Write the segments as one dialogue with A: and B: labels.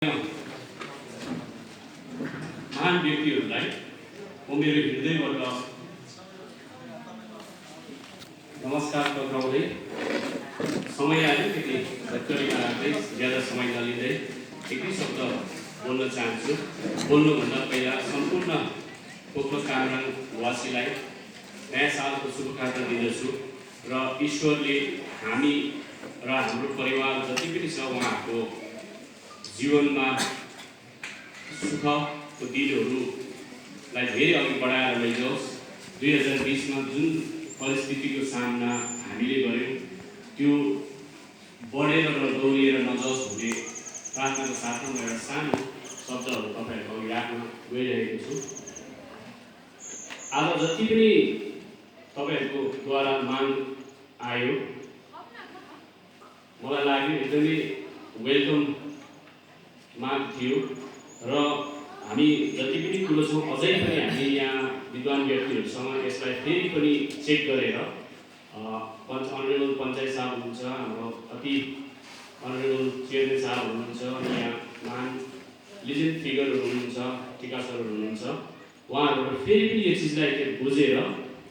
A: महान व्यक्तिहरूलाई म मेरो हृदयबाट नमस्कार टक्राउँदै समय अलिकति झट्करीमा राख्दै ज्यादा समय नलिँदै एक दुई शब्द बोल्न चाहन्छु। बोल्नुभन्दा पहिला सम्पूर्ण पोखरो कामराङवासीलाई नयाँ सालको शुभकामना दिँदछु र ईश्वरले हामी र हाम्रो परिवार जति पनि छ उहाँहरूको जीवनमा सुखको दिनहरूलाई धेरै अघि बढाएर लैजाओस्। 2020 मा जुन परिस्थितिको सामना हामीले गर्यौँ त्यो बढेर र दौडिएर नजाओस् भन्ने प्रार्थनाको साथमा म एउटा सानो शब्दहरू तपाईँहरूको अघि राख्न गइरहेको छु। आज जति पनि तपाईँहरूको द्वारा माग आयो मलाई लाग्यो एकदमै वेलकम माग थियो र हामी जति पनि कुरो छौँ अझै पनि हामी यहाँ विद्वान व्यक्तिहरूसँग यसलाई फेरि पनि चेक गरेर अनरेबल पञ्चायत साहब हुनुहुन्छ, हाम्रो अति अनरेबल चेयरम्यान साहब हुनुहुन्छ, अनि यहाँ महान लिजेन्ड फिगरहरू हुनुहुन्छ, टिका सरहरू हुनुहुन्छ, उहाँहरूबाट फेरि पनि यो चिजलाई बुझेर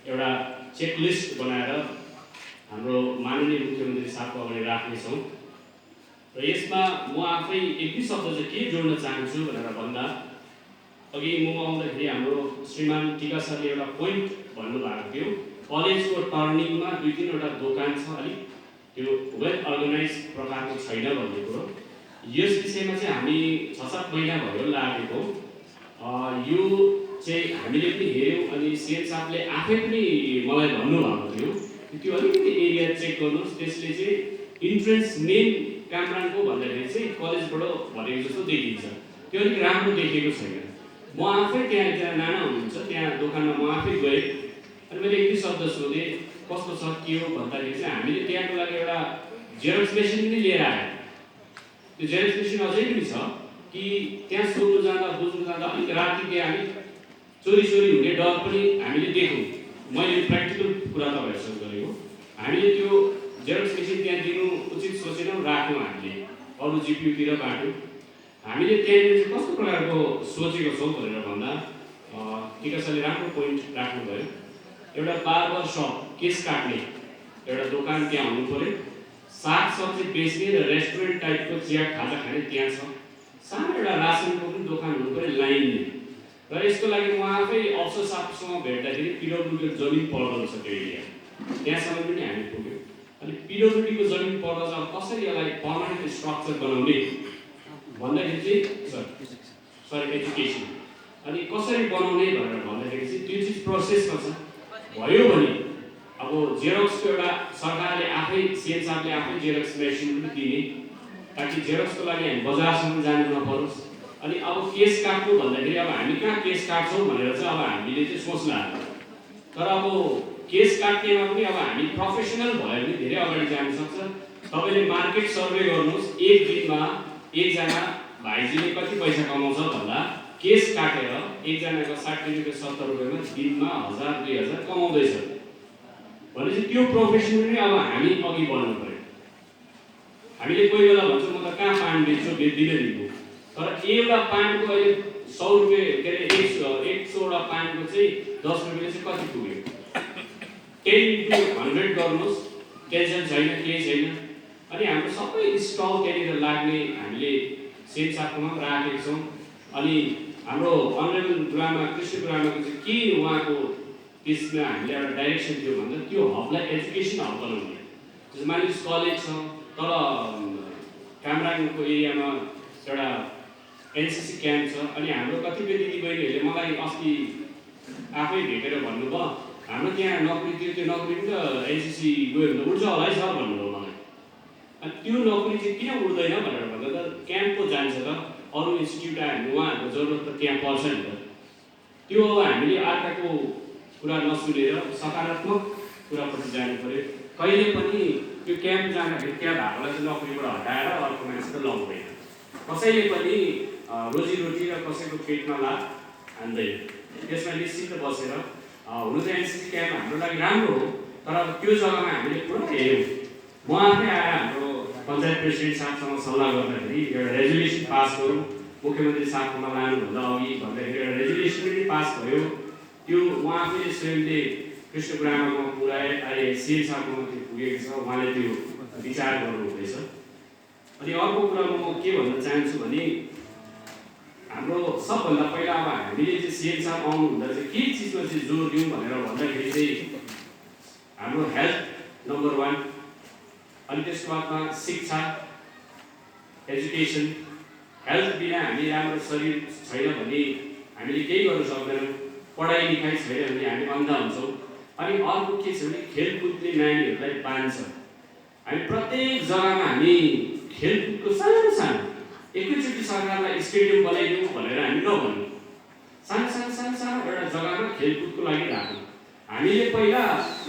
A: एउटा चेकलिस्ट बनाएर हाम्रो माननीय मुख्यमन्त्री साहबको अगाडि राख्नेछौँ। र यसमा म आफै एक दुई शब्द चाहिँ के जोड्न चाहन्छु भनेर भन्दा अघि म आउँदाखेरि हाम्रो श्रीमान टिका सरले एउटा पोइन्ट भन्नुभएको थियो। कलेजको टर्निङमा दुई तिनवटा दोकान छ, अलिक त्यो वेल अर्गनाइज प्रकारको छैन भन्ने कुरो। यस विषयमा चाहिँ हामी 6-7 महिना भयो लागेको। यो चाहिँ हामीले पनि हेऱ्यौँ अनि सीएम साहबले आफै पनि मलाई भन्नुभएको थियो त्यो अलिकति एरिया चेक गर्नुहोस्, त्यसले चाहिँ इन्ट्रेन्स मेन कामराङको भन्दाखेरि चाहिँ कलेजबाट भनेको जस्तो देखिन्छ, त्यो अलिक राम्रो देखेको छैन। म आफै त्यहाँ नाना हुनुहुन्छ त्यहाँ दोकानमा म आफै गएँ अनि मैले एक दुई शब्द सोधेँ कस्तो छ के हो भन्दाखेरि चाहिँ हामीले त्यहाँको लागि एउटा जेरक्स मेसिन पनि लिएर आयो। त्यो जेरक्स मेसिन अझै पनि छ कि त्यहाँ सोध्नु जाँदा बुझ्नु जाँदा अलिक राति त्यहाँ अलिक चोरी हुने डर पनि हामीले देख्यौँ। मैले प्र्याक्टिकल कुरा तपाईँहरूसँग गरेको। हामीले त्यो जेरक्स मेसिन त्यहाँ दिनु उचित सोचेनौँ, राख्यौँ हामीले अरू जिपियुतिर बाटो। हामीले त्यहाँनिर चाहिँ कस्तो प्रकारको सोचेको छौँ भनेर भन्दा टिका सरले राम्रो पोइन्ट राख्नुभयो। एउटा बार्बर सप, केस काट्ने एउटा दोकान त्यहाँ हुनु पऱ्यो, सागसब्जी बेच्ने र रेस्टुरेन्ट टाइपको चिया खाजा खाने त्यहाँ छ, सानो एउटा रासनको पनि दोकान हुनु पऱ्यो लाइनले। र यसको लागि म आफै अफसर साहबसँग भेट्दाखेरि पिडब्ल्युडीको जमिन पर्दो रहेछ त्यो एरिया, त्यहाँसम्म पनि हामी पुग्यौँ। अनि पिडब्ल्युडीको जमिन पर्दा चाहिँ कसरी यसलाई पर्मानेन्ट स्ट्रक्चर बनाउने भन्दाखेरि चाहिँ सरी एजुकेसन अनि कसरी बनाउने भनेर भन्दाखेरि चाहिँ त्यो चिज प्रोसेसमा छ। भयो भने अब जेरक्सको एउटा सरकारले आफै सीएम साहबले आफै जेरक्स मेसिन पनि दिने ताकि जेरक्सको लागि हामी बजारसम्म जानु नपरोस्। अनि अब केस काट्नु भन्दाखेरि अब हामी कहाँ केस काट्छौँ भनेर चाहिँ अब हामीले चाहिँ सोच्न लाग्यो। तर अब केस काट्नेमा पनि अब हामी प्रोफेसनल भयो भने धेरै अगाडि जान सक्छ। तपाईँले मार्केट सर्वे गर्नुहोस्, एक दिनमा एकजना भाइजीले कति पैसा कमाउँछ भन्दा केस काटेर एकजनाको 60 रुपियाँ 70 रुपियाँमा दिनमा 1000-2000 कमाउँदैछ भनेपछि त्यो प्रोफेसनली अब हामी अघि बढ्नु पर्यो। हामीले कोही बेला भन्छौँ म त कहाँ पान बेच्छु बेच्दिनँ दिनु, तर एउटा पानको अहिले 100 रुपियाँ के अरे 100वटा पानको चाहिँ 10 रुपियाँले चाहिँ कति पुग्यो। 10×100 गर्नुहोस्, टेन्सन छैन केही छैन। अनि हाम्रो सबै स्टल त्यहाँनिर लाग्ने हामीले सीएम साहबकोमा राखेको छौँ। अनि हाम्रो अनरेबल गुरुआमा कृष्ण गुरुआमाको चाहिँ के उहाँको त्यसमा हामीले एउटा डाइरेक्सन थियो भन्दा त्यो हबलाई एजुकेसन हब बनाउने। जस्तो मानिस कलेज छ तर कामराङको एरियामा एउटा एनसीसी क्याम्प छ। अनि हाम्रो कतिपय दिदीबहिनीहरूले मलाई अस्ति आफै भेटेर भन्नुभयो हाम्रो त्यहाँ नोकरी थियो, त्यो नोकरी पनि त एनसीसी गयो भने उड्छ होला है सर भन्नुभयो मलाई। अनि त्यो नोकरी चाहिँ किन उड्दैन भनेर भन्दा त क्याम्प पो जान्छ त अरू इन्स्टिट्युट आयो भने उहाँहरूको जरुरत त त्यहाँ पर्छ नि त। त्यो अब हामीले अर्काको कुरा नसुनेर सकारात्मक कुरापट्टि जानु पऱ्यो। कहिले पनि त्यो क्याम्प जाँदाखेरि त्यहाँ भएकोलाई चाहिँ नोकरीबाट हटाएर अर्को मान्छे त लगाउँदैन। कसैले पनि रोजीरोटी र कसैको पेटमा लाभ हान्दैन। त्यसमा निश्चित बसेर हुनु चाहिँ एनसीसी क्याम्प हाम्रो लागि राम्रो हो, तर त्यो जग्गामा हामीले पुरा हेऱ्यौँ। म आफै आएर हाम्रो पञ्चायत प्रेसिडेन्ट साहबसँग सल्लाह गर्दाखेरि एउटा रेजुलेसन पास गरौँ, मुख्यमन्त्री साहबसँग लानुभन्दा अघि भन्दाखेरि एउटा रेजुलेसन पनि पास भयो। त्यो उहाँ आफैले स्वयंले कृष्ण गुरुआमाकोमा पुऱ्याए, अहिले सिएम साहबकोमा त्यो पुगेको छ, उहाँले त्यो विचार गर्नुहुँदैछ। अनि अर्को कुरा म के भन्न चाहन्छु भने हाम्रो सबभन्दा पहिला अब हामीले चाहिँ सिएम साहब आउनुहुँदा चाहिँ के चिजमा चाहिँ जोड दिउँ भनेर भन्दाखेरि चाहिँ हाम्रो हेल्थ नम्बर 1, अनि त्यसको बादमा शिक्षा, एजुकेसन। हेल्थ बिना हामी राम्रो शरीर छैन भने हामीले केही गर्न सक्दैनौँ, पढाइ लेखाइ छैन भने हामी अन्धा हुन्छौँ। अनि अर्को के छ भने खेलकुदले नानीहरूलाई बान्छ। हामी प्रत्येक जग्गामा हामी खेलकुदको सानो सानो एकैचोटि सरकारलाई स्टेडियम बनाइदिउँ भनेर हामी नभन्नु, सानो सानो सानो सानो एउटा जग्गामा खेलकुदको लागि राखौँ। हामीले पहिला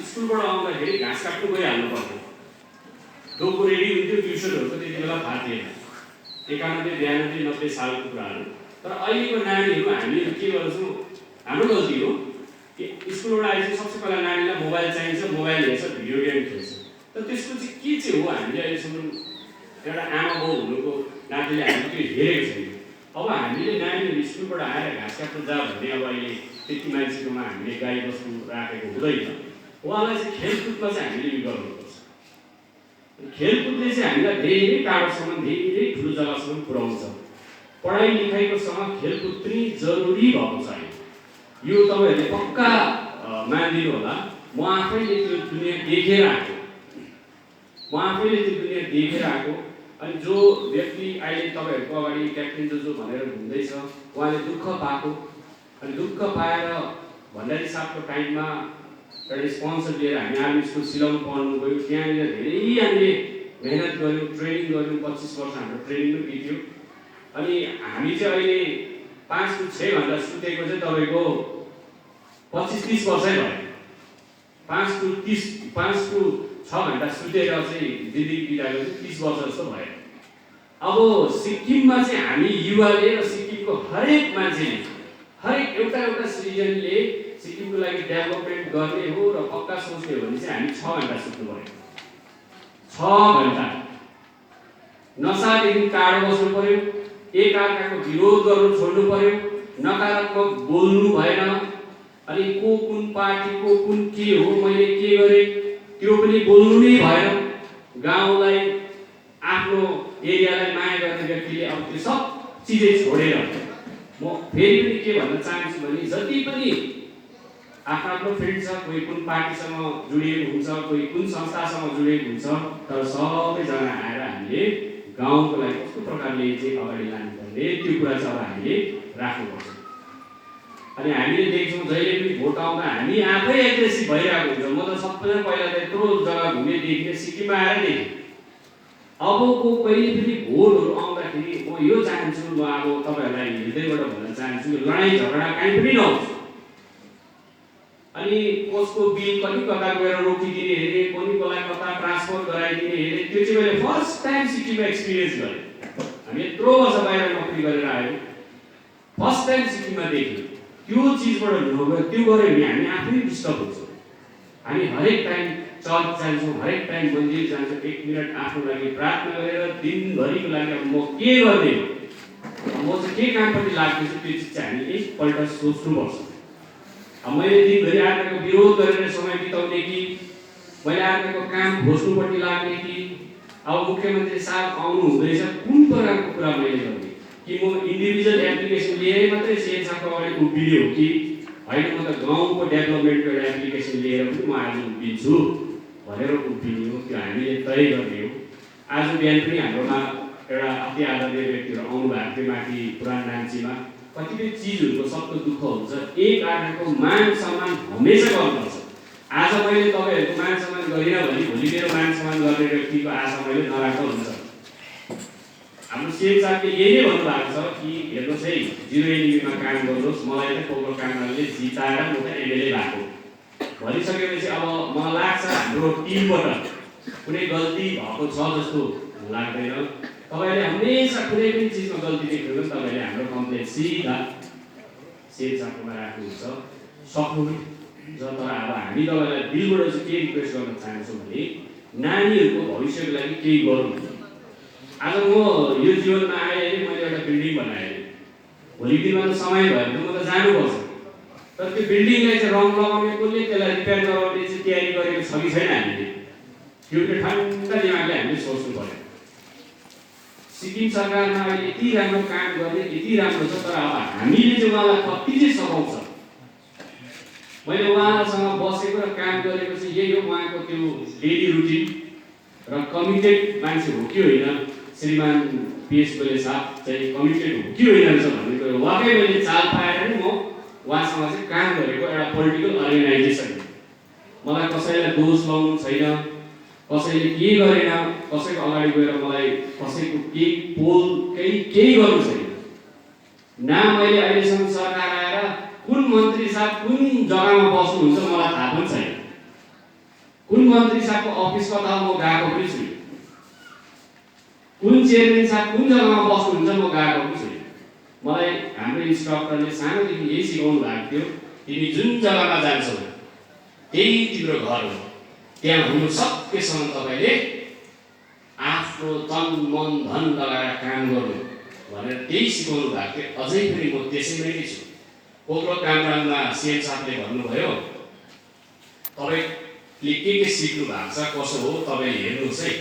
A: स्कुलबाट आउँदाखेरि घाँस काट्नु गइहाल्नु पर्थ्यो, डोको रेडी हुन्थ्यो, ट्युसनहरूको त्यति बेला थाहा थिएन, 91, 92, 90 सालको कुराहरू। तर अहिलेको नानीहरू हामीले के गर्छौँ, हाम्रो गल्ती हो। स्कुलबाट आएपछि सबसे पहिला नानीलाई मोबाइल चाहिन्छ, मोबाइल हेर्छ, भिडियो गेम खेल्छ। तर त्यसको चाहिँ के चाहिँ हो, हामीले अहिलेसम्म एउटा आमा बाउ हुनुको नातिले हामीले त्यो हेरेको छैन। अब हामीले नानीहरू स्कुलबाट आएर घाँस काट्नु जा भने अब अहिले त्यति मान्छेकोमा हामीले गाई बस्तु राखेको हुँदैन। उहाँलाई चाहिँ खेलकुदमा चाहिँ हामीले उयो गर्नुपर्छ। खेलकुदले चाहिँ हामीलाई धेरै टाढोसम्म, धेरै ठुलो जग्गासम्म पुर्याउँछ। पढाइ लेखाइको सँग खेलकुद पनि जरुरी भएको छ। यो तपाईँहरूले पक्का मानिदिनु होला। म आफैले त्यो दुनियाँ देखेर आएको, अनि जो व्यक्ति अहिले तपाईँहरूको अगाडि क्याप्टेन जो भनेर घुम्दैछ, उहाँले दुःख पाएको, अनि दुःख पाएर भण्डारी साहबको टाइममा एउटा स्पोन्सर लिएर हामी आर्मी स्कुल शिलङ पढ्नु गयो। त्यहाँनिर धेरै हामीले मेहनत गऱ्यौँ, ट्रेनिङ गऱ्यौँ, 25 वर्ष हाम्रो ट्रेनिङ पनि बित्यो। अनि हामी चाहिँ अहिले 5 to 6 घन्टा सुतेको चाहिँ तपाईँको 25-30 वर्षै भयो। 5 to 6 घन्टा सुतेर चाहिँ जिन्दगी बिताएको चाहिँ 30 वर्ष जस्तो भयो। अब सिक्किममा चाहिँ हामी युवाले र सिक्किमको हरेक मान्छेले, हरेक एउटा सिटिजनले सिक्किमको लागि डेभलपमेन्ट गर्ने हो र पक्का सोच्ने हो भने चाहिँ हामी 6 घन्टा सुत्नु पर्यो। 6 घन्टा नसादेखि टाढो बस्नु पर्यो, एकअर्काको विरोध गर्नु छोड्नु पर्यो, नकारात्मक बोल्नु भएन। अनि को कुन पार्टीको कुन के हो, मैले के गरेँ त्यो पनि बोल्नु नै भएन। गाउँलाई, आफ्नो एरियालाई माया गर्ने व्यक्तिले अब त्यो सब चिजै छोडेर, म फेरि पनि के भन्न चाहन्छु भने जति पनि आफ्नो फिल्ड छ, कोही कुन पार्टीसँग जोडिएको हुन्छ, कोही कुन संस्थासँग जोडिएको हुन्छ, तर सबैजना आएर हामीले गाउँको लागि कस्तो प्रकारले चाहिँ अगाडि लानुपर्ने त्यो कुरा चाहिँ अब हामीले राख्नुपर्छ। अनि हामीले देख्छौँ जहिले पनि भोट आउँदा हामी आफै एग्रेसिभ भइरहेको हुन्छ। म त सबैजना पहिला त यत्रो जग्गा घुमे देखेँ, सिक्किममा आएर देखेँ। अबको कहिले पनि भोटहरू आउँदाखेरि म यो चाहन्छु, म अब तपाईँहरूलाई हृदयबाट भन्न चाहन्छु, लडाइँ झगडा कहीँ पनि नहोस्। अनि कसको बिल कति कता गएर रोकिदिने हेरे, कसलाई कता ट्रान्सफर गराइदिने हेरे, त्यो चाहिँ मैले फर्स्ट टाइम सिक्किममा एक्सपिरियन्स गरेँ। हामी यत्रो वर्ष बाहिर नोकरी गरेर आयौँ, फर्स्ट टाइम सिक्किममा देख्यौँ। त्यो चिजबाट नगयो, त्यो गऱ्यो भने हामी आफै डिस्टर्ब हुन्छौँ। हामी हरेक टाइम चर्च जान्छौँ, हरेक टाइम मन्दिर जान्छौँ, 1 मिनट आफ्नो लागि प्रार्थना गरेर दिनभरिको लागि अब म के गर्ने, म चाहिँ के कामपट्टि लाग्दैछु, त्यो चिज चाहिँ हामीले एकपल्ट सोच्नुपर्छ। अब मैले दिनभरि आर्मीको विरोध गरेर समय बिताउने कि मैले आर्मीको काम खोज्नुपट्टि लाग्ने कि अब मुख्यमन्त्री साहब आउनु हुँदैछ कुन प्रकारको कुरा मैले गर्ने, कि म इन्डिभिजुअल एप्लिकेसन लिएर मात्रै सिएम साहबको अगाडि उभिने हो कि होइन, म त गाउँको डेभलपमेन्टको एउटा एप्लिकेसन लिएर पनि म आज उभिन्छु भनेर उभिने हो, त्यो हामीले तय गर्ने हो। आज बिहान पनि हाम्रोमा एउटा अति आदरणीय व्यक्तिहरू आउनु भएको थियो माथि पुरानो नाम्चीमा। कतिपय चिजहरूको सबको दुःख हुन्छ, एक अर्काको मान सम्मान हमेसा गर्नुपर्छ। आज मैले तपाईँहरूको मान सम्मान गरिनँ भने भोलि मेरो मान सम्मान गर्ने व्यक्तिको आशा मैले नराख्दा हुन्छ। हाम्रो सिएम साहबले यही नै भन्नुभएको छ कि हेर्नुहोस् है, 0 एनडीमा काम गर्नुहोस्, मलाई चाहिँ पोको कामले जिताएर म चाहिँ एमएलए भएको भनिसकेपछि अब मलाई लाग्छ हाम्रो टिमबाट कुनै गल्ती भएको छ जस्तो लाग्दैन। तपाईँले हमेसा कुनै पनि चिजमा गल्ती देख्नु भने तपाईँले हाम्रो कम्प्लेन सिधा सिएम साहबकोमा राख्नुहुन्छ, सक्नुहुन्छ। तर अब हामी तपाईँलाई दिलबाट चाहिँ के रिक्वेस्ट गर्न चाहन्छौँ भने नानीहरूको भविष्यको लागि केही गरौँ। आज म यो जीवनमा आएँ मैले एउटा बिल्डिङ बनाएँ, भोलिको दिनमा त समय भयो भने त म त जानुपर्छ, तर त्यो बिल्डिङलाई चाहिँ रङ लगाउने कसले त्यसलाई रिपेयर गराउने चाहिँ तयारी गरेको छ कि छैन हामीले, त्यो पनि ठन्डा दिमागले हामीले सोच्नु पर्यो। सिक्किम सरकारमा अहिले यति राम्रो काम गर्ने यति राम्रो छ, तर अब हामीले चाहिँ उहाँलाई कति चाहिँ सघाउँछ। मैले उहाँसँग बसेको र काम गरेको चाहिँ यही हो, उहाँको त्यो डेली रुटिन र कमिटेड मान्छे हो कि होइन, श्रीमान पीएस गोले साहब चाहिँ कमिटेड हो कि होइन रहेछ भन्ने कुरो वाकई मैले चाल पाएर नै म उहाँसँग चाहिँ काम गरेको एउटा पोलिटिकल अर्गनाइजेसन। मलाई कसैलाई दोष लाउनु छैन, कसैले के गरेन, कसैको अगाडि गएर मलाई कसैको केही पोल केही गर्नु छैन। न मैले अहिलेसम्म सरकार आएर कुन मन्त्री साहब कुन जग्गामा बस्नुहुन्छ मलाई थाहा पनि छैन, कुन मन्त्री साहबको अफिस कता म गएको पनि छु, कुन चेयरम्यान साहब कुन जग्गामा बस्नुहुन्छ म गएको पनि छु। मलाई हाम्रो इन्स्ट्रक्टरले सानोदेखि यही सिकाउनु भएको थियो, तिमी जुन जग्गामा जान्छौ त्यही तिम्रो घर हो, त्यहाँ हुनु सकेसम्म तपाईँले आफ्नो तन मन धन लगाएर काम गर्नु भनेर त्यही सिकाउनु भएको थियो। अझै पनि म त्यसैमै नै छु। पोखरा कामराङमा सीएम साहबले भन्नुभयो तपाईँले के सिक्नु भएको छ कसो हो तपाईँ हेर्नुहोस् है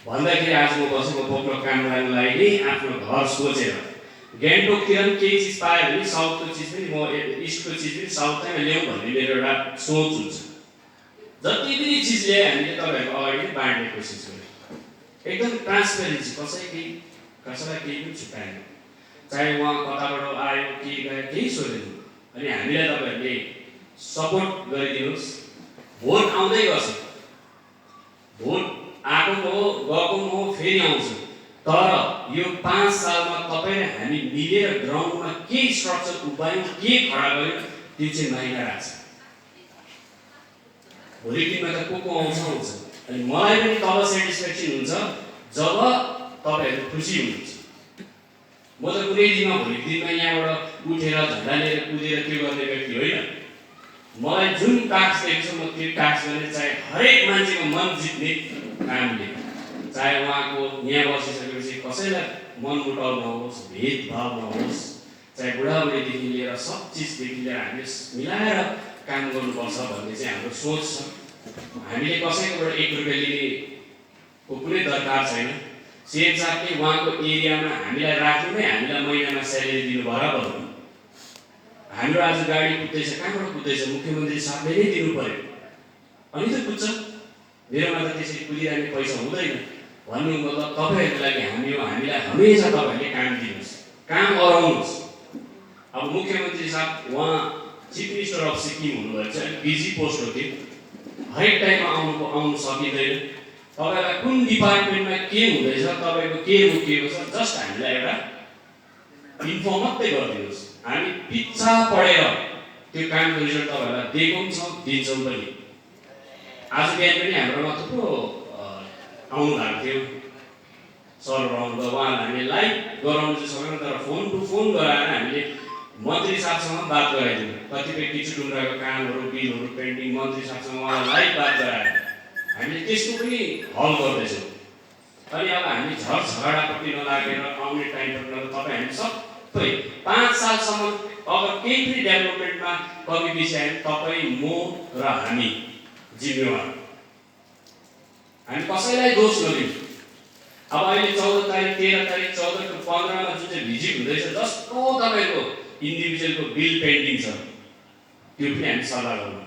A: भन्दाखेरि आज म बसेको पोखरा कामराङलाई नै आफ्नो घर सोचेर गान्तोकतिर पनि केही चिज पायो भने साउथको चिज पनि म इस्टको चिज पनि साउथमै ल्याउँ भन्ने मेरो एउटा सोच हुन्छ। जति पनि चिज ल्याए हामीले तपाईँहरूको अगाडि नै बाँड्ने कोसिस गर्यौँ, एकदम ट्रान्सपेरेन्सी, कसैलाई केही पनि छुट्याएन, चाहे उहाँ कताबाट आयो के गयो केही सोधेन। अनि हामीलाई तपाईँहरूले सपोर्ट गरिदिनुहोस्। भोट आउँदै गर्छ, भोट आएको हो गएको हो फेरि आउँछ, तर यो 5 सालमा तपाईँ र हामी मिलेर ग्राउन्डमा के स्ट्रक्चर उभ्यायौँ के खडा गऱ्यौँ त्यो चाहिँ माइना राख्छ। भोलिको दिनमा त को आउँछ। अनि मलाई पनि तब सेटिस्फ्याक्सन हुन्छ जब तपाईँहरू खुसी हुनुहुन्छ। म त कुनै दिनमा भोलिको दिनमा यहाँबाट उठेर झन्डा लिएर कुदेर त्यो गर्ने व्यक्ति होइन। मलाई जुन टास्क दिएको छ म त्यो टास्क गर्ने, चाहे हरेक मान्छेको मन जित्ने कामले, चाहे उहाँको यहाँ बसिसकेपछि कसैलाई मन मुटाउ नहोस्, भेदभाव नहोस्, चाहे बुढाबुढीदेखि लिएर सब चिजदेखि लिएर हामीले मिलाएर काम गर्नुपर्छ भन्ने चाहिँ हाम्रो सोच छ। हामीले कसैकोबाट 1 रुपियाँ लिनेको कुनै दरकार छैन। सीएम साहबले उहाँको एरियामा हामीलाई राख्नु नै हामीलाई महिनामा स्यालेरी दिनु बराबर हो। हाम्रो आज गाडी कुद्दैछ, कहाँबाट कुद्दैछ, मुख्यमन्त्री साहबले नै दिनु पर्यो अनि त कुद्छ। मेरोमा त त्यसरी कुदिरहने पैसा हुँदैन भन्नु मतलब तपाईँहरूको लागि हामी हो, हामीलाई हमेसा तपाईँहरूले काम दिनुहोस्, काम गराउनुहोस्। अब मुख्यमन्त्री साहब उहाँ चिफ मिनिस्टर अफ सिक्किम हुनुभएको छ, बिजी पोस्ट हो त्यो, हरेक टाइममा आउनु सकिँदैन। तपाईँलाई कुन डिपार्टमेन्टमा के हुँदैछ, तपाईँको के रोकिएको छ, जस्ट हामीलाई एउटा इन्फर्म मात्रै गरिदिनुहोस्। हामी पिच्छा पढेर त्यो कामको रिजल्ट तपाईँहरूलाई दिएको पनि छौँ, दिन्छौँ पनि। आज बिहान पनि हाम्रोमा थुप्रो आउनु भएको थियो, सरहरू आउनुभयो, उहाँलाई हामीले लाइभ गराउनु चाहिँ सकेन, तर फोन टु फोन गराएर हामीले मन्त्री साहबसँग बात गराइदिउँ। कतिपय किचुडुङ्गाको कामहरू बिलहरू पेन्डिङ मन्त्री साहबसँग उहाँलाई लाइभ बात गराएर हामीले त्यसको पनि हल गर्दैछौँ। अनि अब हामी झगडापट्टि नलागेर आउने टाइममा तपाईँ हामी सबै 5 सालसम्म अगर केही पनि डेभलपमेन्टमा कमी बेसी आयो तपाईँ म र हामी जिम्मेवार, हामी कसैलाई दोष नदिउँ। अब अहिले 14 तारिक 13 तारिक 14 को 15 मा जुन चाहिँ भिजिट हुँदैछ, जस्तो तपाईँको इन्डिभिजुअलको बिल पेन्डिङ छ त्यो पनि हामी सल्लाह गरौँ।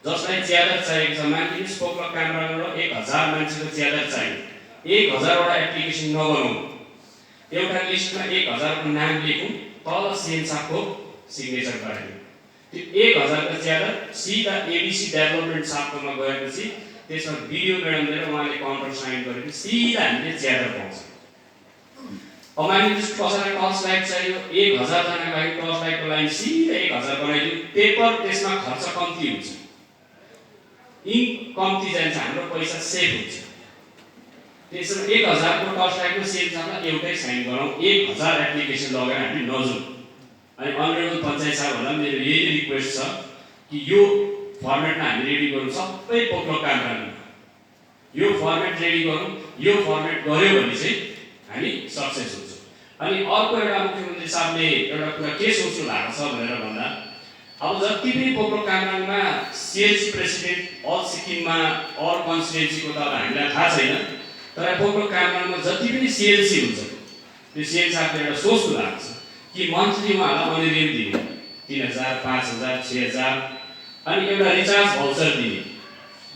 A: जसलाई च्यादर चाहिएको छ, मान्छे पोखरा कामराङबाट 1000 मान्छेको च्यादर चाहियो, 1000 वटा एप्लिकेसन नगरौँ, एउटा लिस्टमा 1000 को नाम लेखौँ, तल सीएम साहबको सिग्नेचर गराइदिउँ। त्यो 1000 को च्यादर सिधा एबिसी डेभलपमेन्ट साहबकोमा गएपछि त्यसमा भिडियो म्याडमले र उहाँले काउन्टर साइन गरेपछि सिधा हामीले च्यादर पाउँछ। अब मानिलिनु कसैलाई टर्च लाइट चाहियो, 1000 जनाको लागि टर्च लाइटको लाइन सिधा 1000 बनाइदिउँ, पेपर त्यसमा खर्च कम्ती हुन्छ, इङ्क कम्ती जान्छ, हाम्रो पैसा सेभ हुन्छ। त्यसमा 1000 को टर्च लाइटको सेभ जाँदा एउटै साइन गरौँ, 1000 एप्लिकेसन लगेर हामी नजाउँ। अनि अनरेबल पञ्चायत साहबहरूलाई मेरो यही रिक्वेस्ट छ कि यो फर्मेटमा हामी रेडी गरौँ, सबै पोखरा कामराङमा यो फर्मेट रेडी गरौँ। यो फर्मेट गऱ्यो भने चाहिँ हामी सक्सेस हुन्छौँ। अनि अर्को एउटा मुख्यमन्त्री साहबले एउटा कुरा के सोच्नु भएको छ भनेर भन्दा अब जति पनि पोख्रो कामराङमा सिएलसी प्रेसिडेन्ट अल सिक्किममा अल कन्स्टिट्युन्सीको त हामीलाई थाहा छैन, तर पोख्रो कामराङमा जति पनि सिएलसी हुन्छ त्यो सिएल साहबले एउटा सोच्नु भएको छ कि मन्थली उहाँलाई अनुदान दिने 3000, 5000, 6000 अनि एउटा रिचार्ज भाउचर दिने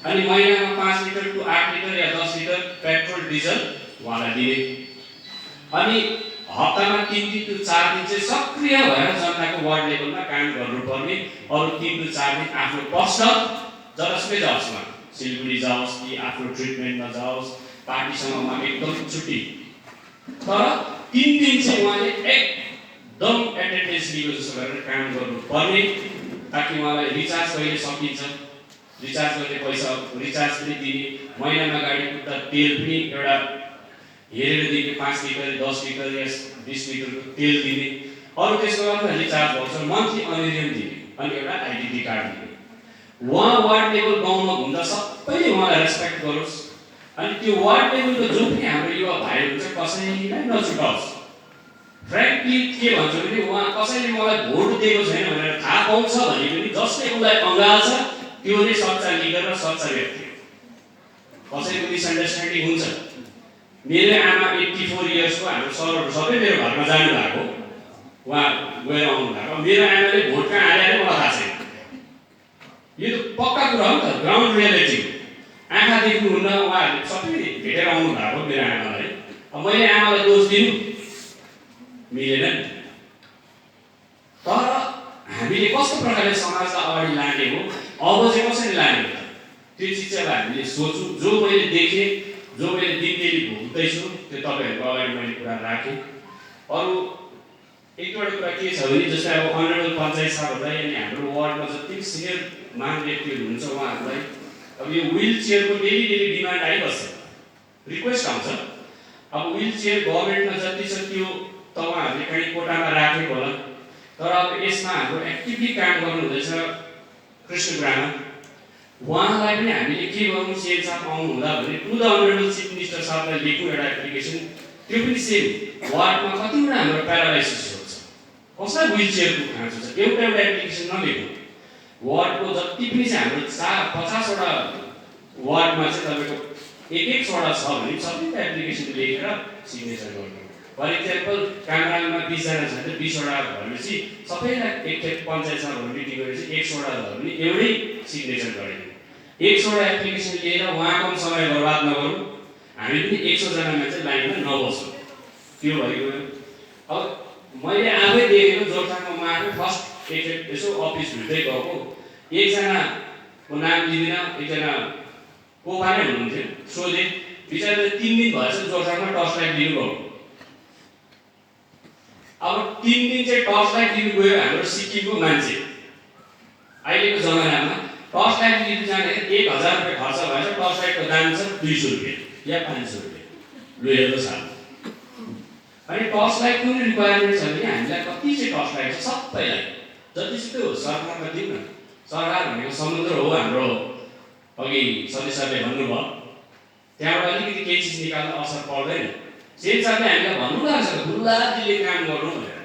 A: अनि महिनामा 5 लिटर टु 8 लिटर या 10 लिटर पेट्रोल डिजल उहाँलाई दिने अनि हप्तामा 3 दिन टु 4 दिन चाहिँ सक्रिय भएर जनताको वार्ड लेभलमा काम गर्नुपर्ने, अरू 3 टु 4 दिन आफ्नो पर्सनल जसकै जाओस् सिलगढी जाओस् कि आफ्नो ट्रिटमेन्टमा जाओस् पार्टीसँग उहाँको एकदम छुट्टी, तर 3 दिन चाहिँ उहाँले एकदम एटेन्डेन्स लिएको जस्तो गरेर काम गर्नुपर्ने ताकि उहाँलाई रिचार्ज कहिले सकिन्छ, रिचार्ज गर्ने पैसा रिचार्ज पनि दिने, महिनामा गाडी कुद्दा तेल पनि एउटा हेरेर दिने 5 लिटर 10 लिटर या 20 लिटरको तेल दिने, अरू त्यसको बादमा रिचार्ज भाउचर मन्थली अनुदान दिने अनि एउटा आइडेन्टिटी कार्ड दिने। उहाँ वार्ड लेभल गाउँमा घुम्दा सबैले उहाँलाई रेस्पेक्ट गरोस् अनि त्यो वार्ड लेभलको जो पनि हाम्रो युवा भाइ हुन्छ कसैलाई नछुटाओस्। फ्र्याङ्कली के भन्छ भने उहाँ कसैले मलाई भोट दिएको छैन भनेर थाहा पाउँछ भने पनि जसले उसलाई अँगाल्छ त्यो नै सच्चा लिडर र सच्चा व्यक्ति हो। कसैको मिसअन्डरस्ट्यान्डिङ हुन्छ। मेरो आमा 84 इयर्सको हाम्रो सरहरू सबै मेरो घरमा जानु भएको, उहाँ गएर आउनु भएको, मेरो आमाले भोट कहाँ हाले मलाई थाहा छैन। यो त पक्का कुरा हो नि त, ग्राउन्ड रियालिटी हो। आँखा देख्नुहुन्न, उहाँहरूले सबै भेटेर आउनु भएको मेरो आमालाई। अब मैले आमालाई दोष दिनु मिलेन, तर हामीले कस्तो प्रकारले समाजलाई अगाडि लाने हो, अब चाहिँ कसरी लाने हो त्यो चिज चाहिँ हामीले सोचौँ। जो मैले देखेँ, जो मैले दिनदिनै भोग्दैछु त्यो तपाईँहरूको अगाडि मैले कुरा राखेँ। अरू एक दुईवटा कुरा के छ भने जस्तै अब अनरेबल पञ्चायत साहबहरूलाई अनि हाम्रो वार्डमा जति सिनियर महान व्यक्तिहरू हुनुहुन्छ उहाँहरूलाई अब यो व्हिल चेयरको डेली डिमान्ड आइबस्छ, रिक्वेस्ट आउँछ। अब व्हिल चेयर गभर्मेन्टमा जति छ त्यो त उहाँहरूले कहीँ कोटामा राखेको होला, तर अब यसमा हाम्रो एक्टिभली काम गर्नुहुँदैछ कृष्ण ब्राह्मण, उहाँलाई पनि हामीले के गर्नु सिएल साहब आउनु हुँदा भने to the honourable chief minister साहबलाई लेख्नु एउटा एप्लिकेसन, त्यो पनि सेम वार्डमा कतिवटा हाम्रो प्यारालाइसिसहरू छ, कसलाई व्हिल चेयरको खाँचो छ, एउटा एप्लिकेसन नलेख्नु। वार्डको जति पनि चाहिँ हाम्रो 50वटा वार्डमा चाहिँ तपाईँको एक वटा छ भने सबैको एप्लिकेसन लेखेर सिग्नेचर गर्नु। फर इक्जाम्पल कामराङमा 20 जना छ भने 20 वटा भनेपछि सबैलाई एकखेप पञ्चायत सभामा मिटिङ गरेपछि 100 वटा भयो भने एउटै सिग्नेचर गरेको। 100 वटा एप्लिकेसन लिएर उहाँको पनि समय बर्बाद नगरौँ, हामी पनि 100 जना मान्छे लाइनमा नबसौँ, त्यो भएको। अब मैले आफै देखेको जोरथाङमा म आफै फर्स्ट एकखेप यसो अफिस भित्रै गएको, एकजनाको नाम लिँदैन, एकजना कोपा नै हुनुहुन्थ्यो, सोधेँ बिचरा 3 दिन भएछ जोरथाङमा टर्च लाइट लिनु गयो। अब 3 दिन चाहिँ टर्च लाइट लिनु गयो हाम्रो सिक्किमको मान्छे, अहिलेको जमानामा टर्च लाइट लिनु जाने 1000 रुपियाँ खर्च भएछ, टर्च लाइटको दाम छ 200 रुपियाँ या 500 रुपियाँ, लु हेर्नु साल। अनि टर्च लाइटको पनि रिक्वायरमेन्ट छ भने हामीलाई कति चाहिँ टर्च लाइट छ सबैलाई जतिसुकै हो सरकारमा दिउँ न। सरकार भनेको समुद्र हो हाम्रो, अघि सतीश सरले भन्नुभयो, त्यहाँबाट अलिकति केही चिज निकाल्न असर पर्दैन। सेल साहबले हामीलाई भन्नु लाग्छ बुल्लाजीले काम गर्नु भनेर,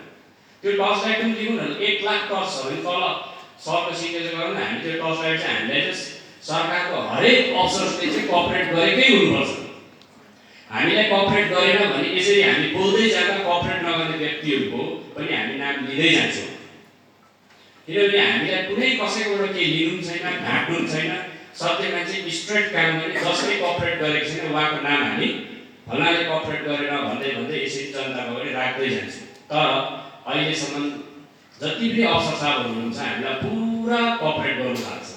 A: त्यो टर्च लाइट पनि दिउँ न। 1 लाख टर्च छ भने तल सरको सिग्नेचर गरौँ न। हामी त्यो टर्च लाइट चाहिँ हामीलाई चाहिँ सरकारको हरेक अफसरले चाहिँ कोअपरेट गरेकै हुनुपर्छ। हामीलाई कोअपरेट गरेन भने यसरी हामी बोल्दै जाँदा कोअपरेट नगर्ने व्यक्तिहरूको पनि हामी नाम लिँदै जान्छौँ, किनभने हामीलाई कुनै कसैकोबाट केही लिनु छैन, ढाक्नु छैन। सत्य मान्छे स्ट्रेट काम गर्ने, जसले कोअपरेट गरेको छैन उहाँको नाम हामी फलानाले कोअपरेट गरेन भन्दै भन्दै यसरी जनताको अगाडि राख्दै जान्छौँ। तर अहिलेसम्म जति पनि अफसर साहबहरू हुनुहुन्छ हामीलाई पुरा कोअपरेट गर्नु भएको छ,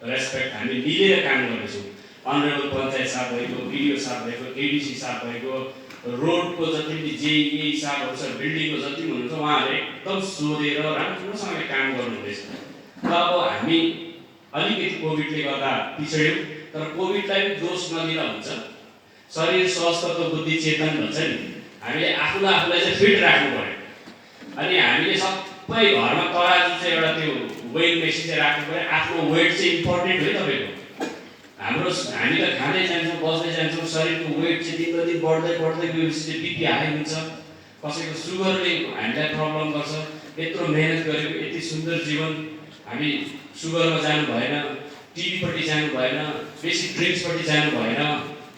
A: रेस्पेक्ट, हामी मिलेर काम गर्दैछौँ। अनरेबल पञ्चायत साहब भएको, बिडिओ साहब भएको, एडिसी साहब भएको, रोडको जति पनि जेई साहबहरू छ, बिल्डिङको जति पनि हुनुहुन्छ उहाँहरूले एकदम सोधेर राम्रोसँगले काम गर्नुहुँदैछ। र अब हामी अलिकति कोभिडले गर्दा पिछड्यौँ, तर कोभिडलाई पनि दोष नदिँदा हुन्छ। शरीर स्वस्थ त बुद्धि चेतन भन्छ नि, हामीले आफूलाई चाहिँ फिट राख्नु पर्यो। अनि हामीले सबै घरमा तराजु चाहिँ एउटा त्यो वेट मेसिन चाहिँ राख्नु पर्यो। आफ्नो वेट चाहिँ इम्पोर्टेन्ट हो है तपाईँको। हामी त खाँदै जान्छौँ बस्दै जान्छौँ शरीरको वेट चाहिँ दिनप्रति बढ्दै बढ्दै गएपछि बिपी हाई हुन्छ कसैको सुगरले हामीलाई प्रब्लम गर्छ यत्रो मेहनत गरेको यति सुन्दर जीवन हामी सुगरमा जानु भएन टिभीपट्टि जानु भएन बेसी ड्रिङ्क्सपट्टि जानु भएन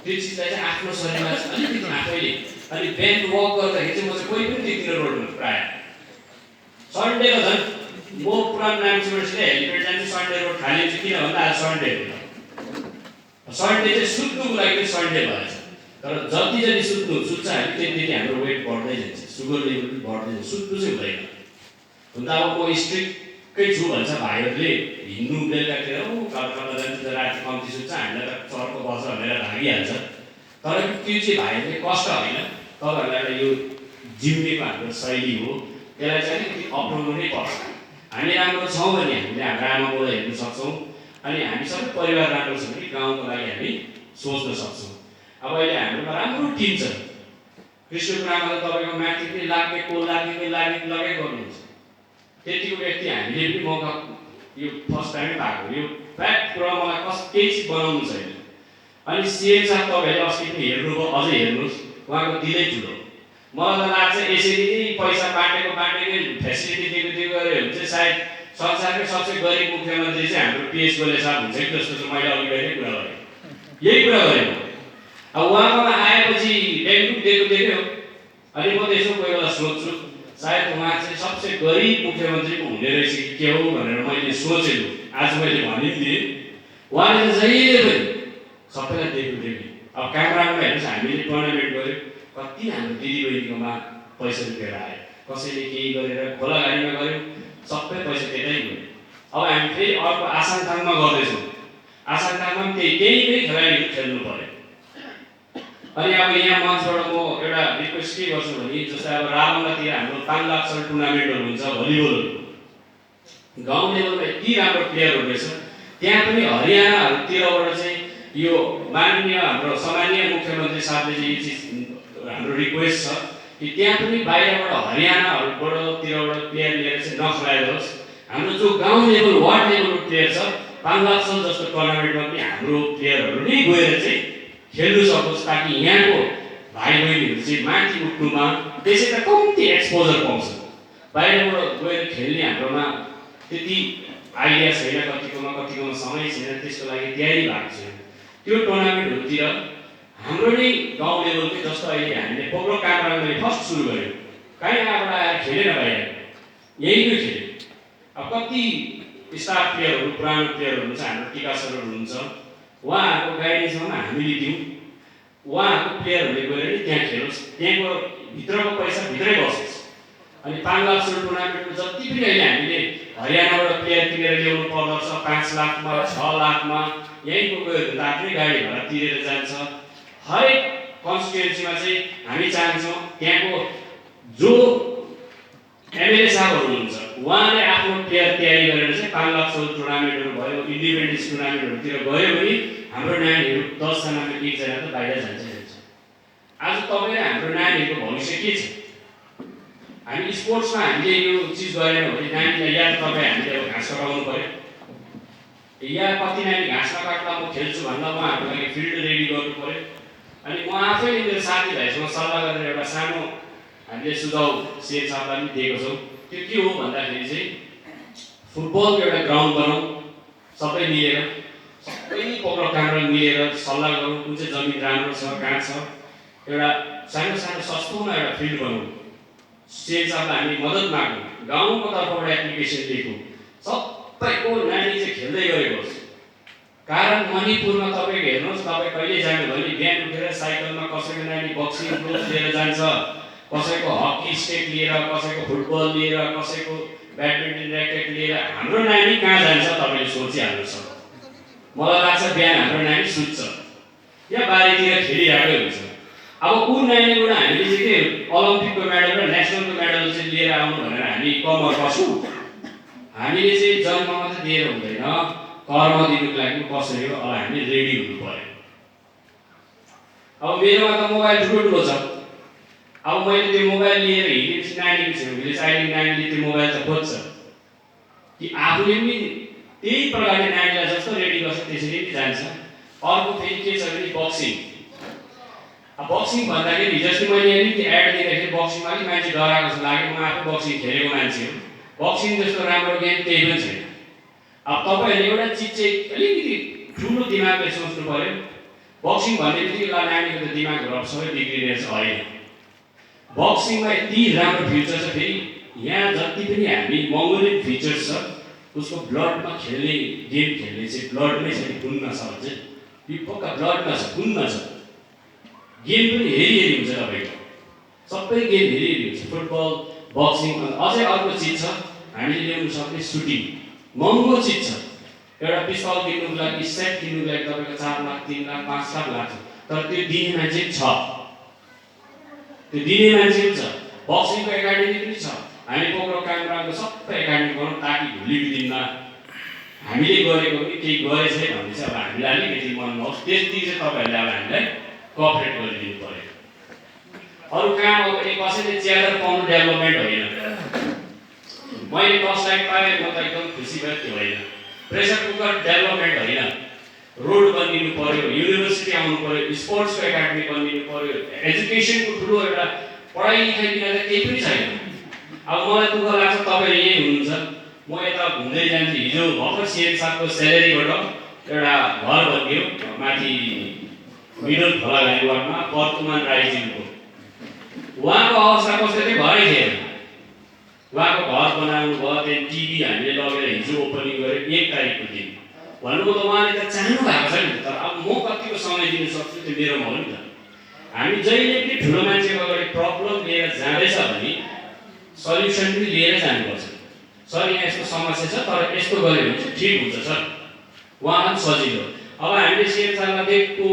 A: त्यो चिजलाई चाहिँ आफ्नो शरीरमा अलिकति आफैले अनि बिहान वक गर्दाखेरि चाहिँ म चाहिँ कोही पनि देख्दिनँ रोडमा प्रायः सन्डे त झन् म पुरानो मान्छेबाट हेलिपेड जान्छु सन्डे रोड खाली हुन्छ किन भन्दा आज सन्डे हो सन्डे चाहिँ सुत्नुको लागि चाहिँ सन्डे भएछ तर जति जति सुत्छ हामी त्यति हाम्रो वेट बढ्दै जान्छ सुगर लेभल पनि बढ्दै जान्छ सुत्नु चाहिँ हुँदैन हुन त अब म स्ट्रिक्टकै छु भन्छ भाइहरूले हिँड्नु बेलुकातिर कता जान्छ राति कम्ती सुत्छ हामीलाई त चर्को बस्छ भनेर भागिहाल्छ तर त्यो चाहिँ भाइहरूले कष्ट होइन तपाईँहरूलाई यो जिउनेको हाम्रो शैली हो त्यसलाई चाहिँ अलिकति अप्नाउनु नै पर्छ हामी राम्रो छौँ भने हामीले हाम्रो आमा बाउलाई हेर्न सक्छौँ अनि हामी सबै परिवार राम्रो छ भने गाउँको लागि हामी सोच्न सक्छौँ अब अहिले हाम्रोमा राम्रो टिम छ कृष्णपुरामा त तपाईँको माथि पनि लाग्ने लगाइ गर्नुहुन्छ त्यतिको व्यक्ति हामीले पनि मौका यो फर्स्ट टाइमै भएको यो फ्याक्ट कुरा मलाई केही चिज बनाउनु छैन अनि सिएम साहब तपाईँहरूले अस्ति पनि हेर्नुभयो अझै हेर्नुहोस् उहाँको दिलै ठुलो मलाई त लाग्छ यसरी नै पैसा बाँडेकै फेसिलिटी दिएको गऱ्यो भने चाहिँ सायद संसारकै सबसे गरिब मुख्यमन्त्री चाहिँ हाम्रो पिएस गोले साहब हुन्छ कि जस्तो चाहिँ मैले अघि कुरा गरेँ यही कुरा गरेँ अब उहाँकोमा आएपछि डेङ्गु दिएको हो अनि म त्यसो कोही बेला सोध्छु सायद उहाँ चाहिँ सबसे गरिब मुख्यमन्त्री पो हुने रहेछ कि के हो भनेर मैले सोचेको आज मैले भनिदिएँ उहाँले चाहिँ जहिले पनि सबैलाई दिएको अब कामराङमा हेर्नुहोस् हामीले टुर्नामेन्ट गऱ्यौँ कति हाम्रो दिदीबहिनीकोमा पैसा रुपियाँ आयो कसैले केही गरेर खोला गाडीमा गऱ्यौँ सबै पैसा त्यतै गयो अब हामी फेरि अर्को आसाङथाङमा गर्दैछौँ आसाङथाङमा पनि त्यही खेलाडीहरू खेल्नु पर्यो अनि अब यहाँ मञ्चबाट म एउटा रिक्वेस्ट के गर्छु भने जस्तै अब रामङ्गातिर हाम्रो 5 लाख सल टुर्नामेन्टहरू हुन्छ भलिबल गाउँ लेभलमा यति राम्रो प्लेयरहरू रहेछ त्यहाँ पनि हरियाणाहरूतिरबाट चाहिँ यो माननीय हाम्रो सम्मानीय मुख्यमन्त्री साहबले चाहिँ यो चिज हाम्रो रिक्वेस्ट छ कि त्यहाँ पनि बाहिरबाट हरियाणाहरूबाटतिरबाट प्लेयर लिएर चाहिँ नखलाइदियोस् हाम्रो जो गाउँ लेभल वार्ड लेभलको प्लेयर छ 5 लाख सल जस्तो टुर्नामेन्टमा पनि हाम्रो प्लेयरहरू नै गएर चाहिँ खेल्नु सकोस् ताकि यहाँको भाइ बहिनीहरू चाहिँ माथि उठ्नुमा त्यसै त कम्ती एक्सपोजर पाउँछ बाहिरबाट गएर खेल्ने हाम्रोमा त्यति आइडिया छैन कतिकोमा समय छैन त्यसको लागि तयारी भएको छैन त्यो टुर्नामेन्टहरूतिर हाम्रो नै गाउँ लेभलकै जस्तो अहिले हामीले पोग्रो कामराङले फर्स्ट सुरु गर्यो कहीँबाट आएर खेलेन बाहिर यहीँ नै खेल्यो अब कति स्टार प्लेयरहरू पुरानो प्लेयरहरू हुन्छ हाम्रो टिका सरहरू हुनुहुन्छ उहाँहरूको गाइडेन्समा हामीले दिउँ उहाँहरूको प्लेयरहरूले गएर नि त्यहाँ खेलोस् त्यहाँको भित्रको पैसा भित्रै बसोस् अनि 5 लाख सल टुर्नामेन्टको जति पनि अहिले हामीले हरियाणाबाट प्लेयर किनेर ल्याउनु पर्दछ 5 लाखमा 6 लाखमा यहीँको गयो भने त आफ्नै गाडी भाडा तिरेर जान्छ हरेक कन्स्टिट्युएन्सीमा चाहिँ हामी चाहन्छौँ त्यहाँको जो एमएलए साहबहरू हुनुहुन्छ उहाँले आफ्नो प्लेयर तयारी गरेर चाहिँ 5 लाख सल टुर्नामेन्टहरू भयो इन्डिपेन्डेन्स टुर्नामेन्टहरूतिर गयो भने हाम्रो नानीहरू 10 जनामा 1 जना त बाहिर जान्छ आज तपाईँ हाम्रो नानीहरूको भविष्य के छ हामी स्पोर्ट्समा हामीले यो चिज गरेन भने नानीलाई या तपाईँ हामीले अब घाँस कटाउनु पर्यो या कति नानी घाँस नकाट्दा म खेल्छु भन्दा उहाँहरूको लागि फिल्ड रेडी गर्नु पर्यो अनि म आफैले मेरो साथीभाइसँग सल्लाह गरेर एउटा सानो हामीले सुझाउ सिएम साहबलाई पनि दिएको छौँ त्यो के हो भन्दाखेरि चाहिँ फुटबलको एउटा ग्राउन्ड बनाऊ सबै मिलेर सबै पोग्रो कामराङ मिलेर सल्लाह गरौँ कुन चाहिँ जमिन राम्रो छ कहाँ छ एउटा सानो सस्तोमा एउटा फिल्ड बनाऊ सिएम साहबलाई हामी मद्दत मागौँ गाउँको तर्फबाट एप्लिकेसन दिएको सबैको नानी चाहिँ खेल्दै गरेको होस् कारण मणिपुरमा तपाईँको हेर्नुहोस् तपाईँ कहिले जानु भने बिहान उठेर साइकलमा कसैको नानी बक्सिङ ग्लोभ लिएर जान्छ कसैको हकी स्टिक लिएर कसैको फुटबल लिएर कसैको ब्याडमिन्टन ऱ्याकेट लिएर हाम्रो नानी कहाँ जान्छ तपाईँले सोचिहाल्नुहोस् मलाई लाग्छ बिहान हाम्रो नानी सुत्छ या बारीतिर खेलिरहेकै हुन्छ अब कुन नानीबाट हामीले चाहिँ के ओलम्पिकको मेडल र नेसनलको मेडल चाहिँ लिएर आउनु भनेर हामी कमर बस्छौँ हामीले चाहिँ जन्म मात्रै दिएर हुँदैन कर्म दिनुको लागि कसरी हो अब हामी रेडी हुनु पर्यो अब मेरोमा त मोबाइल ठुलो छ अब मैले त्यो मोबाइल लिएर हिँडेपछि नानीको छेउले चाहिँ अहिले नानीले त्यो मोबाइल त खोज्छ कि आफूले पनि त्यही प्रकारले नानीलाई जस्तो रेडी गर्छ त्यसरी नै जान्छ अर्को फेरि के छ भने बक्सिङ। बक्सिङ भन्दाखेरि हिजो अस्ति मैले अलिकति एड दिँदाखेरि बक्सिङमा अलिक मान्छे डराएको जस्तो लाग्यो। म आफै बक्सिङ खेलेको मान्छे हो। बक्सिङ जस्तो राम्रो गेम केही पनि छैन। तपाईँहरूले एउटा चिज चाहिँ अलिकति ठुलो दिमागले सोच्नु पर्यो। बक्सिङ भन्ने बित्तिकै ल नानीको त दिमागहरू सबै बिग्रिने छ, होइन। बक्सिङमा यति राम्रो फ्युचर छ। फेरि यहाँ जति पनि हामी मङ्गोलियन फिचर्स छ उसको ब्लडमा खेल्ने गेम खेल्ने चाहिँ ब्लडमै छ कि खुनमा छ भन्छ। यो पक्का ब्लडमा छ, खुनमा छ। गेम पनि हेरी हुन्छ तपाईँको, सबै गेम हेरी हुन्छ। फुटबल, बक्सिङ, अझै अर्को चिज छ हामीले ल्याउनु सक्ने सुटिङ। महँगो चिज छ। एउटा पिस्तल किन्नुको लागि, सेट किन्नुको लागि तपाईँको 4 लाख, 3 लाख, 5 लाख लाग्छ। तर त्यो दिने मान्छे छ, त्यो दिने मान्छे पनि छ। बक्सिङको एकाडेमी पनि छ। हामी पोखरा कामराङको सबै एकाडेमी गरौँ ताकि भोलिको दिनमा हामीले गरेको पनि केही गरेछ भन्ने चाहिँ अब हामीलाई अलिकति मन नहोस्। त्यति चाहिँ तपाईँहरूले अब हामीलाई कोअपरेट गरिदिनु पर्यो। अरू काम अब कसैले च्यादर पाउनु डेभलपमेन्ट होइन। मैले 10 लाख पाएँ म त एकदम खुसी भएँ, त्यो होइन। प्रेसर कुकर डेभलपमेन्ट होइन। रोड बनिनु पर्यो, युनिभर्सिटी आउनु पर्यो, स्पोर्ट्सको एकाडेमी बनिनु पर्यो, एजुकेसनको ठुलो एउटा पढाइ लेखाइ बिना त केही पनि छैन। अब मलाई दुःख लाग्छ तपाईँहरू यही हुनुहुन्छ, म यता घुम्दै जान्छु। हिजो भर्खर सीएम साहबको स्यालेरीबाट एउटा घर बनियो माथि मिडल खोलाघारी वार्डमा, वर्तमान राईजीको। उहाँको अवस्था कस्तो थियो घरै थिएन। उहाँको घर बनाउनु भयो, त्यहाँ टिभी हामीले लगेर हिजो ओपनिङ गऱ्यो 1 तारिकको दिन। भन्नुको त उहाँले त चाहनु भएको छ नि। तर अब म कतिको समय दिन सक्छु त्यो मेरोमा हो नि त। हामी जहिले पनि ठुलो मान्छेको अगाडि प्रब्लम लिएर जाँदैछ भने सल्युसन पनि लिएर जानुपर्छ। सर यहाँ यस्तो समस्या छ तर यस्तो गऱ्यो भने चाहिँ ठिक हुन्छ सर, उहाँलाई पनि सजिलो। अब हामीले सीएम साहबलाई दिएको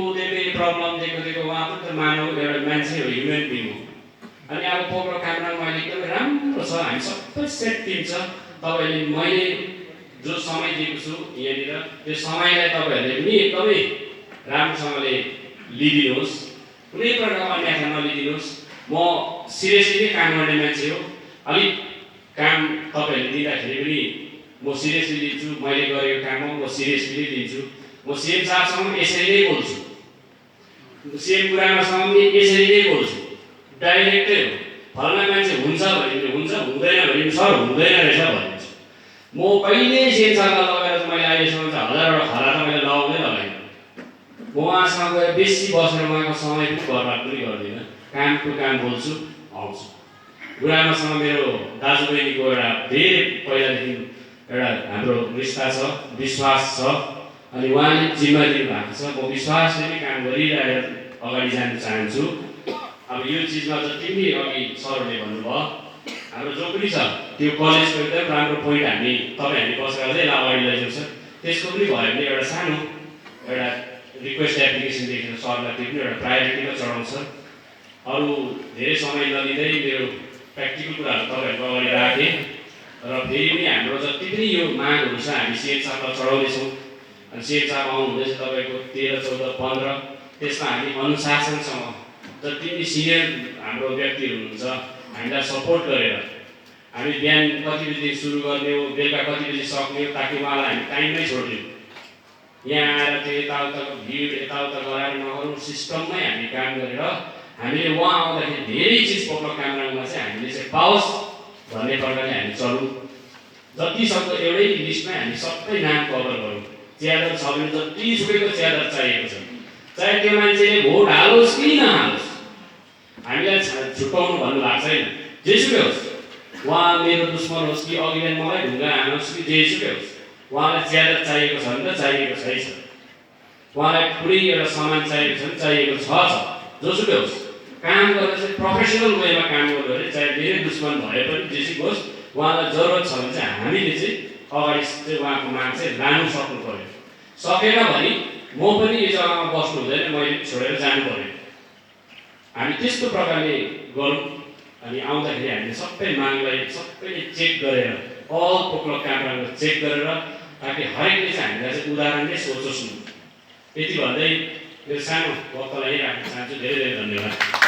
A: प्रब्लम दिएको उहाँ पनि त मानव एउटा मान्छे हो, ह्युमन बिङ हो। अनि अब पोखरा कामराङमा अहिले एकदमै राम्रो छ, हामी सबै सेट टिम छ। तपाईँहरूले मैले जो समय दिएको छु यहाँनिर त्यो समयलाई तपाईँहरूले पनि एकदमै राम्रोसँगले लिदिनुहोस्, कुनै प्रकारको अन्याय नलिदिनुहोस्। म सिरियसली नै काम गर्ने मान्छे हो। अलिक काम तपाईँहरूले दिँदाखेरि पनि म सिरियसली लिन्छु। मैले गरेको काममा म सिरियसली लिन्छु। म सीएम साहबसँग पनि यसरी नै बोल्छु, सीएम गुरामासँग पनि यसरी नै बोल्छु। डाइरेक्टै हो, फलाना मान्छे हुन्छ भने हुन्छ, हुँदैन भने सर हुँदैन रहेछ भनिन्छ। म कहिले सीएम साहबलाई लगाएर चाहिँ मैले अहिलेसम्म चाहिँ 1000वटा खरा त मैले लगाउँदै लगाएँ। म उहाँसँग गएर बेसी बसेर उहाँको समय पनि बर्बाद पनि गर्दिनँ। कामको काम बोल्छु, आउँछु। गुरामासँग मेरो दाजुबहिनीको एउटा धेरै पहिलादेखि एउटा हाम्रो रिस्ता छ, विश्वास छ। अनि उहाँले जिम्मा दिनुभएको छ। म विश्वासले नै काम गरिरहेर अगाडि जान चाहन्छु। अब यो चिजमा जति पनि अघि सरहरूले भन्नुभयो, हाम्रो जो पनि छ त्यो कलेजको एकदम राम्रो पोइन्ट हामी तपाईँहरूले बसेर अझै अगाडि लैजाउँ सर। त्यसको पनि भयो भने एउटा सानो एउटा रिक्वेस्ट एप्लिकेसन लेखेर सरलाई त्यो पनि एउटा प्रायोरिटीमा चढाउँछ। अरू धेरै समय नलिँदै मेरो प्र्याक्टिकल कुराहरू तपाईँहरूको अगाडि राखेँ र फेरि पनि हाम्रो जति पनि यो मागहरू छ हामी सीएम साहबलाई चढाउँदैछौँ। अनि सीएम साहब आउनुहुँदैछ तपाईँको 13, 14, 15। त्यसमा हामी अनुशासनसँग जति पनि सिनियर हाम्रो व्यक्तिहरू हुनुहुन्छ हामीलाई सपोर्ट गरेर हामी बिहान कति बजी सुरु गर्ने हो, बेलुका कति बजी सक्ने हो, ताकि उहाँलाई हामी टाइममै छोड्यौँ। यहाँ आएर त्यो यताउताको भिड यताउता गराएर नगरौँ, सिस्टममै हामी काम गरेर हामीले उहाँ आउँदाखेरि धेरै चिज पोखरा कामराङमा चाहिँ हामीले चाहिँ पाओस् भन्ने प्रकारले हामी चलौँ। जति सक्दो एउटै लिस्टमै हामी सबै नाम कभर गरौँ। च्यादर छ भने जतिसुकैको च्यादर चाहिएको छ, चाहे त्यो मान्छेले भोट हालोस् कि नहालोस्, हामीलाई छुट्याउनु भन्नु भएको छैन। जेसुकै होस्, उहाँ मेरो दुश्मन होस् कि अघि बिहान मलाई ढुङ्गा हानोस् कि जेसुकै होस्, उहाँलाई च्यादर चाहिएको छ भने त चाहिएको छैछ। उहाँलाई कुनै एउटा सामान चाहिएको छ भने चाहिएको छ। जोसुकै होस्, काम गरेर चाहिँ प्रोफेसनल वेमा काम गर्नु भने चाहे धेरै दुश्मन भए पनि जेसुकै होस्, उहाँलाई जरुरत छ भने चाहिँ हामीले चाहिँ अगाडि चाहिँ उहाँको माग चाहिँ लानु सक्नु पर्यो। सकेन भने म पनि यो जग्गामा बस्नु हुँदैन, मैले छोडेर जानु पर्यो। हामी त्यस्तो प्रकारले गरौँ। अनि आउँदाखेरि हामीले सबै मागलाई सबैले चेक गरेर अल पोखरा कामराङको चेक गरेर ताकि हरेकले चाहिँ हामीलाई चाहिँ उदाहरणले सोचोस् न। यति भन्दै मेरो सानो वक्तव्य राख्न चाहन्छु। धेरै धेरै धन्यवाद।